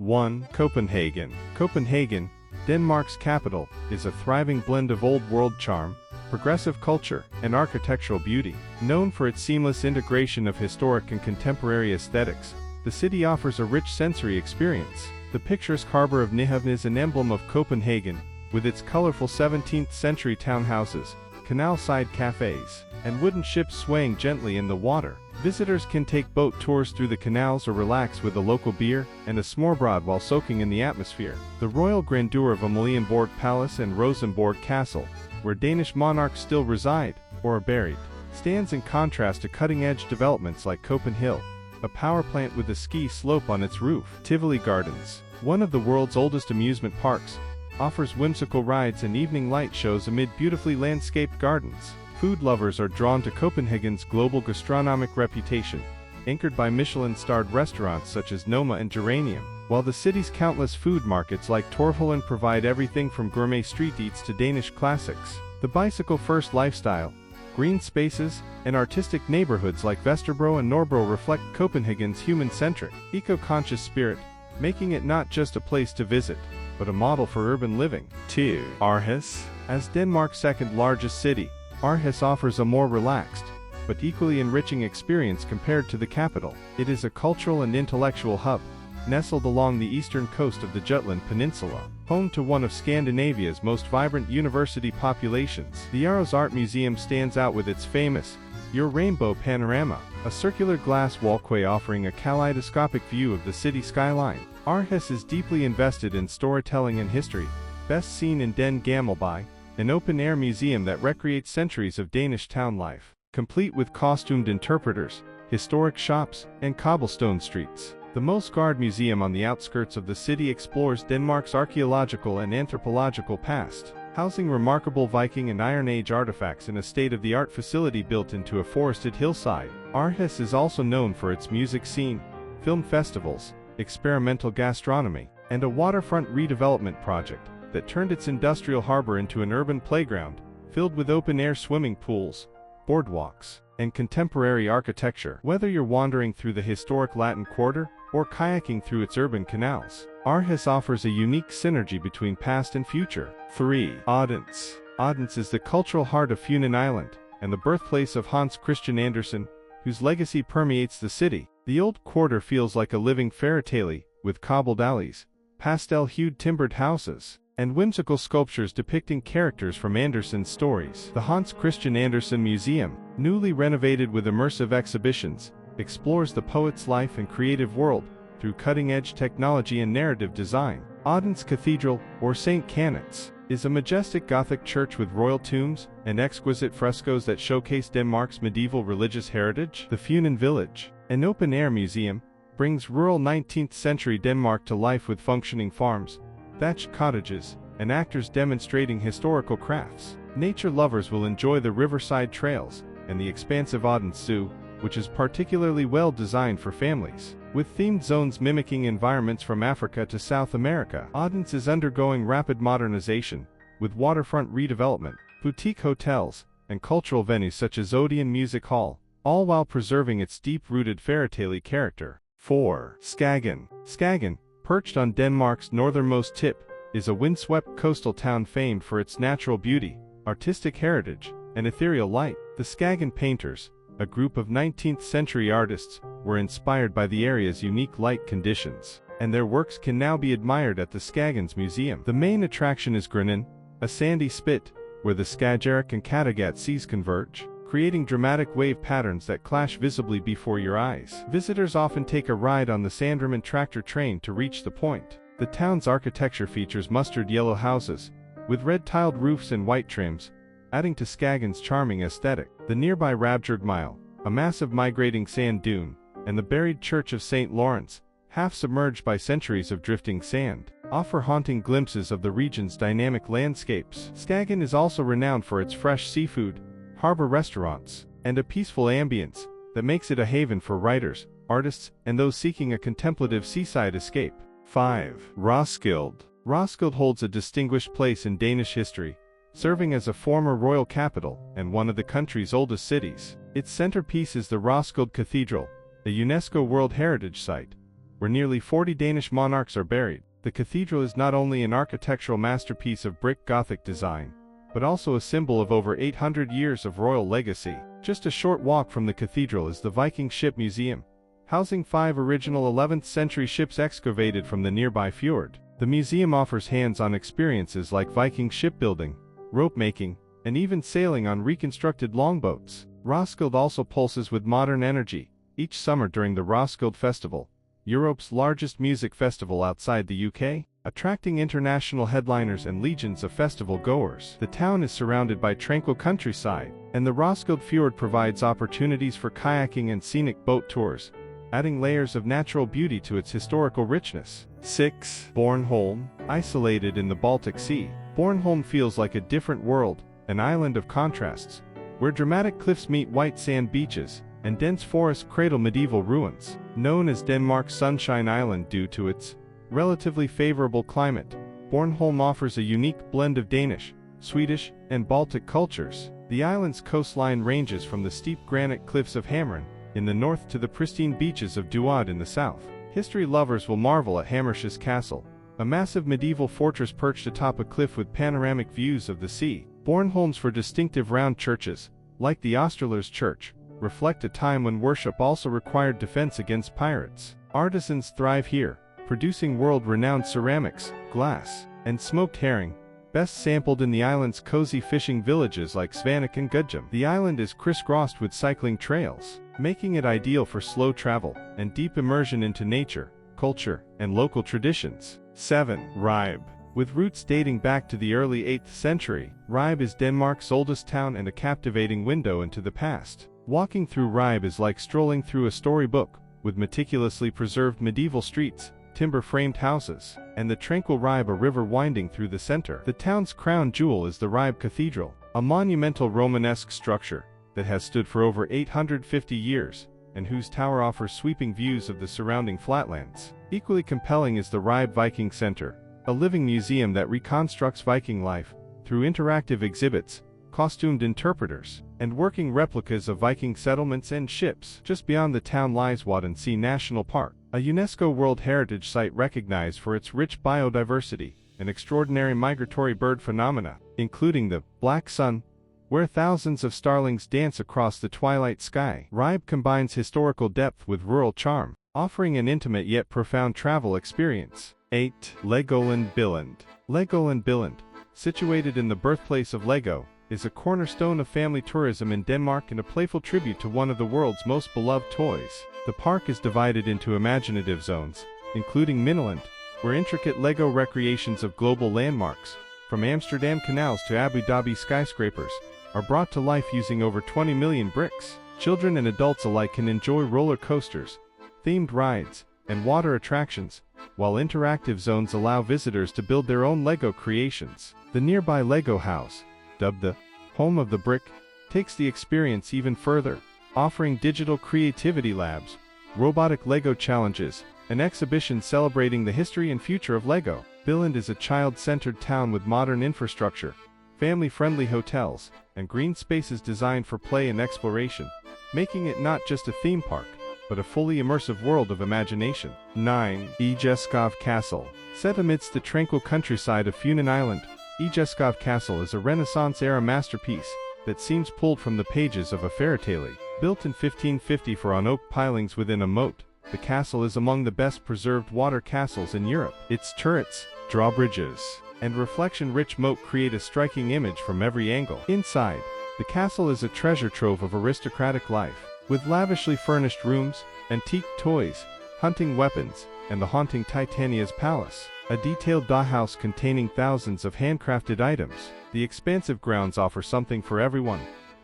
1. Copenhagen. Copenhagen, Denmark's capital, is a thriving blend of old-world charm, progressive culture, and architectural beauty. Known for its seamless integration of historic and contemporary aesthetics, the city offers a rich sensory experience. The picturesque harbor of Nyhavn is an emblem of Copenhagen, with its colorful 17th-century townhouses, canal-side cafes, and wooden ships swaying gently in the water. Visitors can take boat tours through the canals or relax with a local beer and a smørrebrød while soaking in the atmosphere. The royal grandeur of Amalienborg Palace and Rosenborg Castle, where Danish monarchs still reside, or are buried, stands in contrast to cutting-edge developments like Copenhagen, a power plant with a ski slope on its roof. Tivoli Gardens, one of the world's oldest amusement parks, offers whimsical rides and evening light shows amid beautifully landscaped gardens. Food lovers are drawn to Copenhagen's global gastronomic reputation, anchored by Michelin-starred restaurants such as Noma and Geranium, while the city's countless food markets like Torvholden provide everything from gourmet street eats to Danish classics. The bicycle-first lifestyle, green spaces, and artistic neighborhoods like Vesterbro and Nørrebro reflect Copenhagen's human-centric, eco-conscious spirit, making it not just a place to visit, but a model for urban living. 2. Aarhus. As Denmark's second-largest city, Aarhus offers a more relaxed, but equally enriching experience compared to the capital. It is a cultural and intellectual hub, nestled along the eastern coast of the Jutland Peninsula, home to one of Scandinavia's most vibrant university populations. The Aarhus Art Museum stands out with its famous Your Rainbow Panorama, a circular glass walkway offering a kaleidoscopic view of the city skyline. Aarhus is deeply invested in storytelling and history, best seen in Den Gammelby, an open-air museum that recreates centuries of Danish town life, complete with costumed interpreters, historic shops, and cobblestone streets. The Mosgaard Museum on the outskirts of the city explores Denmark's archaeological and anthropological past, housing remarkable Viking and Iron Age artifacts in a state-of-the-art facility built into a forested hillside. Aarhus is also known for its music scene, film festivals, experimental gastronomy, and a waterfront redevelopment project that turned its industrial harbor into an urban playground, filled with open-air swimming pools, boardwalks, and contemporary architecture. Whether you're wandering through the historic Latin Quarter or kayaking through its urban canals, Aarhus offers a unique synergy between past and future. 3. Odense. Odense is the cultural heart of Funen Island, and the birthplace of Hans Christian Andersen, whose legacy permeates the city. The old quarter feels like a living fairytale, with cobbled alleys, pastel-hued timbered houses, and whimsical sculptures depicting characters from Andersen's stories. The Hans Christian Andersen Museum, newly renovated with immersive exhibitions, explores the poet's life and creative world through cutting-edge technology and narrative design. Odense Cathedral, or St. Canice, is a majestic Gothic church with royal tombs and exquisite frescoes that showcase Denmark's medieval religious heritage. The Funen Village, an open-air museum, brings rural 19th-century Denmark to life with functioning farms, thatched cottages, and actors demonstrating historical crafts. Nature lovers will enjoy the riverside trails and the expansive Odense Zoo, which is particularly well designed for families. With themed zones mimicking environments from Africa to South America, Odense is undergoing rapid modernization, with waterfront redevelopment, boutique hotels, and cultural venues such as Odeon Music Hall, all while preserving its deep-rooted fairytale character. 4. Skagen. Skagen, perched on Denmark's northernmost tip, is a windswept coastal town famed for its natural beauty, artistic heritage, and ethereal light. The Skagen painters, a group of 19th-century artists, were inspired by the area's unique light conditions, and their works can now be admired at the Skagens Museum. The main attraction is Grønland, a sandy spit, where the Skagerrak and Kattegat seas converge, creating dramatic wave patterns that clash visibly before your eyes. Visitors often take a ride on the Sandreman tractor train to reach the point. The town's architecture features mustard yellow houses, with red-tiled roofs and white trims, adding to Skagen's charming aesthetic. The nearby Rabjord Mile, a massive migrating sand dune, and the buried Church of St. Lawrence, half submerged by centuries of drifting sand, offer haunting glimpses of the region's dynamic landscapes. Skagen is also renowned for its fresh seafood, harbor restaurants, and a peaceful ambience that makes it a haven for writers, artists, and those seeking a contemplative seaside escape. 5. Roskilde. Roskilde holds a distinguished place in Danish history, serving as a former royal capital and one of the country's oldest cities. Its centerpiece is the Roskilde Cathedral, a UNESCO World Heritage Site, where nearly 40 Danish monarchs are buried. The cathedral is not only an architectural masterpiece of brick Gothic design, but also a symbol of over 800 years of royal legacy. Just a short walk from the cathedral is the Viking Ship Museum, housing 5 original 11th century ships excavated from the nearby fjord. The museum offers hands-on experiences like Viking shipbuilding, rope making, and even sailing on reconstructed longboats. Roskilde also pulses with modern energy. Each summer during the Roskilde Festival, Europe's largest music festival outside the UK, attracting international headliners and legions of festival goers. The town is surrounded by tranquil countryside, and the Roskilde Fjord provides opportunities for kayaking and scenic boat tours, adding layers of natural beauty to its historical richness. 6. Bornholm. Isolated in the Baltic Sea, Bornholm feels like a different world, an island of contrasts, where dramatic cliffs meet white sand beaches, and dense forests cradle medieval ruins. Known as Denmark's Sunshine Island due to its relatively favorable climate, Bornholm offers a unique blend of Danish, Swedish, and Baltic cultures. The island's coastline ranges from the steep granite cliffs of Hammeren in the north to the pristine beaches of Duod in the south. History lovers will marvel at Hammershaus Castle, a massive medieval fortress perched atop a cliff with panoramic views of the sea. Bornholm's for distinctive round churches, like the Osterlers Church, reflect a time when worship also required defense against pirates. Artisans thrive here, producing world-renowned ceramics, glass, and smoked herring, best sampled in the island's cozy fishing villages like Svanek and Gudjam. The island is crisscrossed with cycling trails, making it ideal for slow travel and deep immersion into nature, culture, and local traditions. 7. Ribe. With roots dating back to the early 8th century, Ribe is Denmark's oldest town and a captivating window into the past. Walking through Ribe is like strolling through a storybook, with meticulously preserved medieval streets, timber-framed houses, and the tranquil Ribe river winding through the center. The town's crown jewel is the Ribe Cathedral, a monumental Romanesque structure that has stood for over 850 years, and whose tower offers sweeping views of the surrounding flatlands. Equally compelling is the Ribe Viking Center, a living museum that reconstructs Viking life through interactive exhibits, costumed interpreters, and working replicas of Viking settlements and ships. Just beyond the town lies Odense National Park, a UNESCO World Heritage Site recognized for its rich biodiversity and extraordinary migratory bird phenomena, including the black sun, where thousands of starlings dance across the twilight sky. Ribe combines historical depth with rural charm, offering an intimate yet profound travel experience. 8. Legoland Billund. Legoland Billund, situated in the birthplace of Lego, is a cornerstone of family tourism in Denmark and a playful tribute to one of the world's most beloved toys. The park is divided into imaginative zones, including Midland, where intricate Lego recreations of global landmarks, from Amsterdam canals to Abu Dhabi skyscrapers, are brought to life using over 20 million bricks. Children and adults alike can enjoy roller coasters, themed rides, and water attractions, while interactive zones allow visitors to build their own Lego creations. The nearby Lego house, dubbed the home of the brick, takes the experience even further, offering digital creativity labs, robotic Lego challenges, and exhibitions celebrating the history and future of Lego. Billund is a child-centered town with modern infrastructure, family-friendly hotels, and green spaces designed for play and exploration, making it not just a theme park, but a fully immersive world of imagination. 9. Egeskov Castle. Set amidst the tranquil countryside of Funen Island, Egeskov Castle is a Renaissance-era masterpiece that seems pulled from the pages of a fairytale. Built in 1550 on oak pilings within a moat, the castle is among the best-preserved water castles in Europe. Its turrets, drawbridges, and reflection-rich moat create a striking image from every angle. Inside, the castle is a treasure trove of aristocratic life, with lavishly furnished rooms, antique toys, hunting weapons, and the haunting Titania's palace, a detailed dollhouse containing thousands of handcrafted items. The expansive grounds offer something for everyone.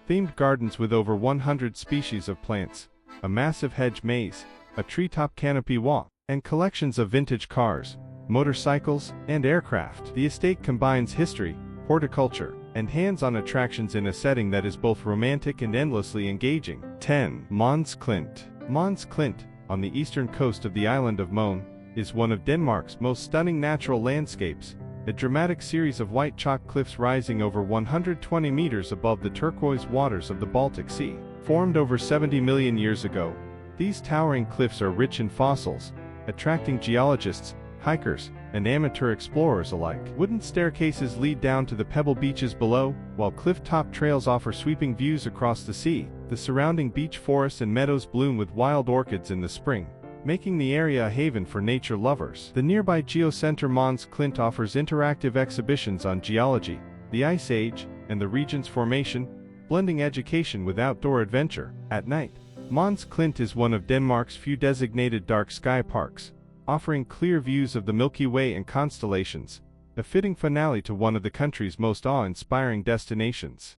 Themed gardens with over 100 species of plants, a massive hedge maze, a treetop canopy walk, and collections of vintage cars, motorcycles, and aircraft. The estate combines history, horticulture, and hands-on attractions in a setting that is both romantic and endlessly engaging. 10. Mons Klint. Mons Klint, on the eastern coast of the island of Møn, is one of Denmark's most stunning natural landscapes, a dramatic series of white chalk cliffs rising over 120 meters above the turquoise waters of the Baltic Sea. Formed over 70 million years ago, these towering cliffs are rich in fossils, attracting geologists, hikers, and amateur explorers alike. Wooden staircases lead down to the pebble beaches below, while cliff-top trails offer sweeping views across the sea. The surrounding beach forests and meadows bloom with wild orchids in the spring, making the area a haven for nature lovers. The nearby geocenter Mons Klint offers interactive exhibitions on geology, the Ice Age, and the region's formation, blending education with outdoor adventure. At night, Mons Klint is one of Denmark's few designated dark sky parks, offering clear views of the Milky Way and constellations, a fitting finale to one of the country's most awe-inspiring destinations.